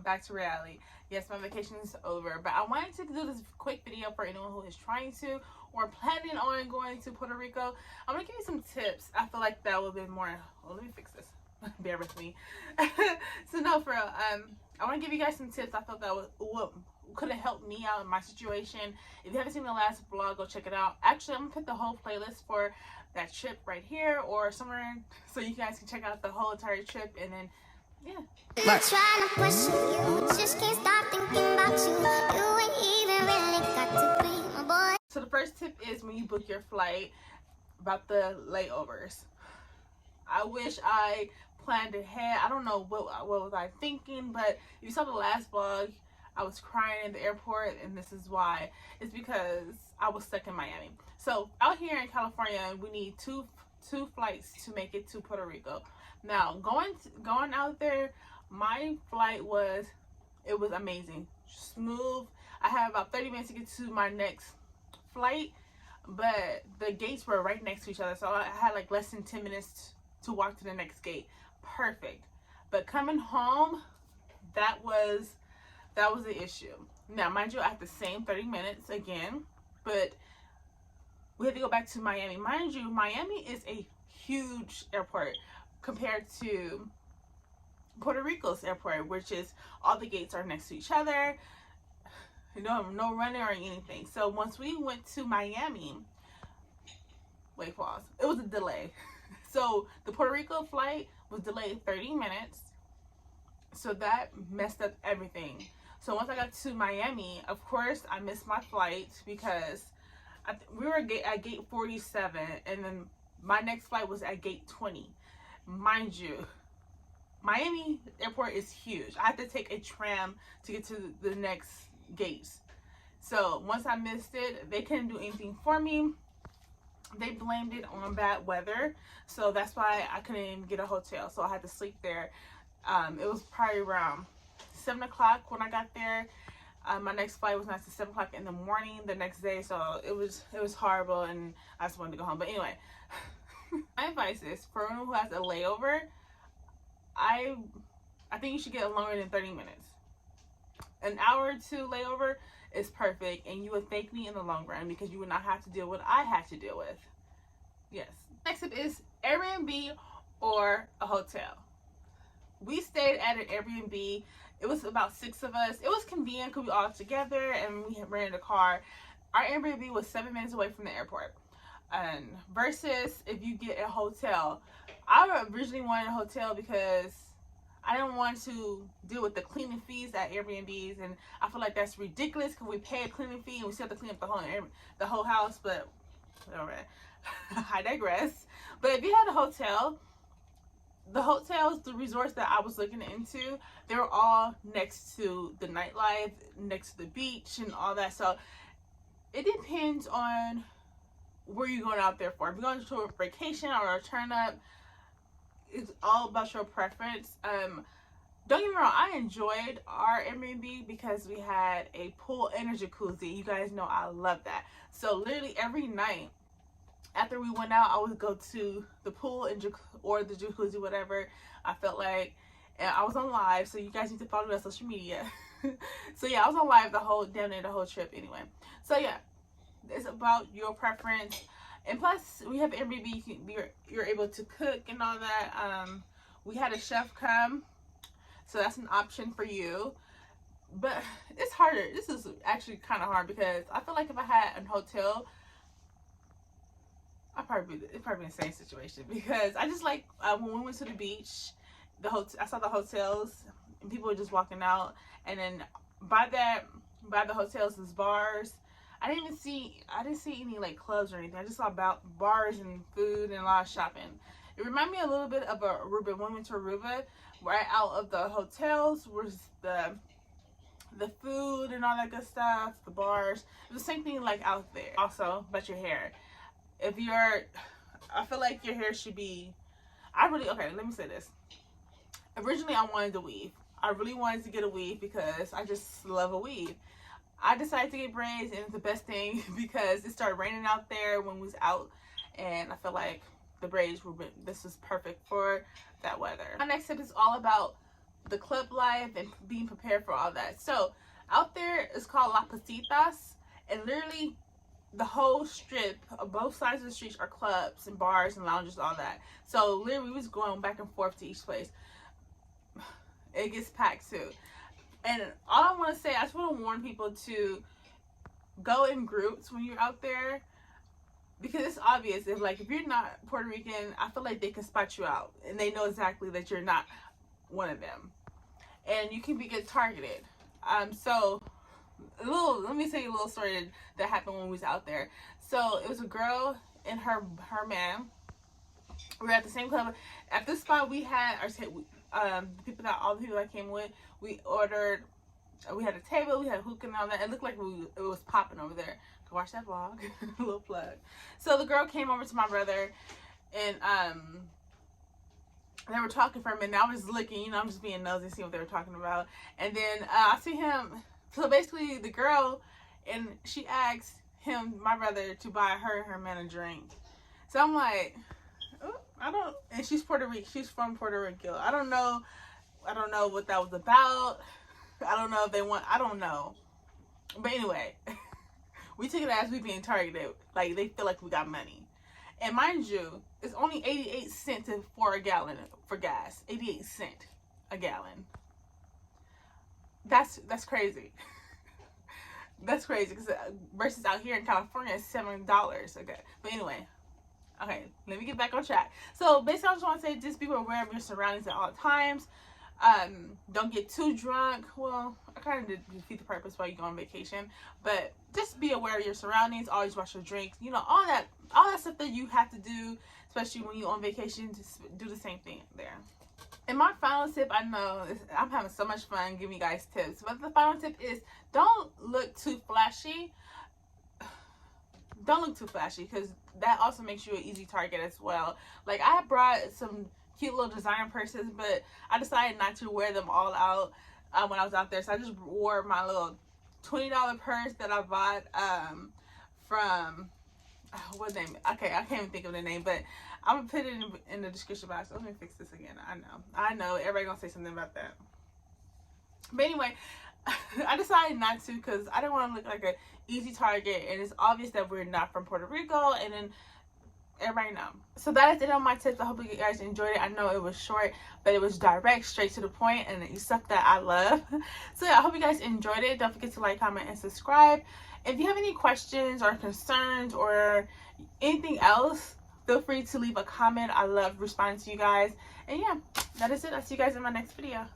back to reality. Yes, my vacation is over, but I wanted to do this quick video for anyone who is trying to or planning on going to Puerto Rico. I'm gonna give you some tips. I feel like that would be more. Well, let me fix this. Bear with me. So no, for real. I want to give you guys some tips. I thought that could have helped me out in my situation. If you haven't seen the last vlog, go check it out. Actually, I'm gonna put the whole playlist for that trip right here or somewhere, so you guys can check out the whole entire trip, and then yeah. Trying to push you, just can't stop thinking about you. You ain't even really got to be my boy. So the first tip is when you book your flight, about the layovers. I wish I planned ahead. I don't know what was I thinking, but if you saw the last vlog, I was crying in the airport, and this is why. It's because I was stuck in Miami. So out here in California, we need two flights to make it to Puerto Rico. Now going out there, my flight was amazing, smooth. I had about 30 minutes to get to my next flight, but the gates were right next to each other, so I had like less than 10 minutes to walk to the next gate. Perfect. But coming home, that was the issue. Now mind you, I had the same 30 minutes again, but we had to go back to Miami. Mind you, Miami is a huge airport compared to Puerto Rico's airport, which is all the gates are next to each other. No running or anything. So once we went to Miami, wait, pause. It was a delay. So the Puerto Rico flight was delayed 30 minutes. So that messed up everything. So once I got to Miami, of course, I missed my flight because we were at gate 47, and then my next flight was at gate 20. Mind you, Miami airport is huge. I had to take a tram to get to the next gates. So once I missed it, they couldn't do anything for me. They blamed it on bad weather, so that's why I couldn't even get a hotel. So I had to sleep there. It was probably around 7 o'clock when I got there. My next flight was not to 7 o'clock in the morning the next day, so it was horrible, and I just wanted to go home. But anyway, my advice is for anyone who has a layover, I think you should get longer than 30 minutes. An hour or two layover is perfect, and you would thank me in the long run because you would not have to deal with what I had to deal with. Yes. Next up is Airbnb or a hotel. We stayed at an Airbnb. It was about 6 of us. It was convenient because we all together, and we had rented a car. Our Airbnb was 7 minutes away from the airport. And versus if you get a hotel, I originally wanted a hotel because I didn't want to deal with the cleaning fees at Airbnbs, and I feel like that's ridiculous because we pay a cleaning fee and we still have to clean up the whole house. But alright, I digress. But if you had a hotel, the hotels, the resorts that I was looking into, they were all next to the nightlife, next to the beach and all that. So it depends on where you're going out there for. If you're going to a vacation or a turn up, it's all about your preference. Don't get me wrong, I enjoyed our Airbnb because we had a pool and a jacuzzi. You guys know I love that. So literally every night after we went out, I would go to the pool and or the jacuzzi, whatever I felt like. And I was on live, so you guys need to follow me on social media. So yeah, I was on live down there the whole trip anyway. So yeah, it's about your preference. And plus, we have Airbnb, you're able to cook and all that. We had a chef come, so that's an option for you. But it's harder. This is actually kind of hard because I feel like if I had a hotel, it'd probably be the same situation, because I just like when we went to the beach, I saw the hotels and people were just walking out, and then by the hotels there's bars. I didn't see any like clubs or anything. I just saw about bars and food and a lot of shopping. It reminded me a little bit of Aruba. When we went to Aruba, right out of the hotels was the food and all that good stuff, the bars. It was the same thing like out there. Also, about your hair. I feel like your hair should be, okay, let me say this. Originally, I wanted a weave. I really wanted to get a weave because I just love a weave. I decided to get braids, and it's the best thing because it started raining out there when we was out, and I feel like the braids this was perfect for that weather. My next tip is all about the club life and being prepared for all that. So out there, it's called La Pasitas, and literally the whole strip of both sides of the streets are clubs and bars and lounges, all that. So literally we was going back and forth to each place. It gets packed too. And all I want to say, I just want to warn people to go in groups when you're out there, because it's obvious. If you're not Puerto Rican, I feel like they can spot you out and they know exactly that you're not one of them, and you can get targeted. So let me tell you a little story that happened when we was out there. So it was a girl and her man. We were at the same club. At this spot, we had all the people that came with. We ordered. We had a table. We had hookah and all that. It looked like it was popping over there. Go watch that vlog. A little plug. So the girl came over to my brother, and they were talking for a minute. I was looking, I'm just being nosy, seeing what they were talking about. And then I see him. So basically, the girl, and she asked him, my brother, to buy her and her man a drink. So I'm like, oh, and she's Puerto Rican. She's from Puerto Rico. I don't know what that was about. I don't know if they want, I don't know. But anyway, we took it as we being targeted. Like, they feel like we got money. And mind you, it's only 88 cents for a gallon for gas. 88 cents a gallon. That's crazy. That's crazy, because versus out here in California, it's $7. Okay, but anyway, okay, let me get back on track. So basically, I just want to say, just be aware of your surroundings at all times. Don't get too drunk. Well, I kind of did defeat the purpose while you go on vacation, but just be aware of your surroundings. Always wash your drinks. All that stuff that you have to do, especially when you're on vacation. Just do the same thing there. And my final tip, I know I'm having so much fun giving you guys tips, but the final tip is, don't look too flashy. Don't look too flashy, because that also makes you an easy target as well. Like, I brought some cute little designer purses, but I decided not to wear them all out when I was out there. So I just wore my little $20 purse that I bought from what name? Okay, I can't even think of the name, but I'm gonna put it in the description box. Let me fix this again. I know everybody gonna say something about that, but anyway, I decided not to, because I didn't want to look like an easy target, and it's obvious that we're not from Puerto Rico, and then everybody know. So that is it on my tips. I hope you guys enjoyed it. I know it was short, but it was direct, straight to the point, and it's stuff that I love. So yeah, I hope you guys enjoyed it. Don't forget to like, comment, and subscribe. If you have any questions or concerns or anything else, feel free to leave a comment. I love responding to you guys. And yeah, that is it. I'll see you guys in my next video.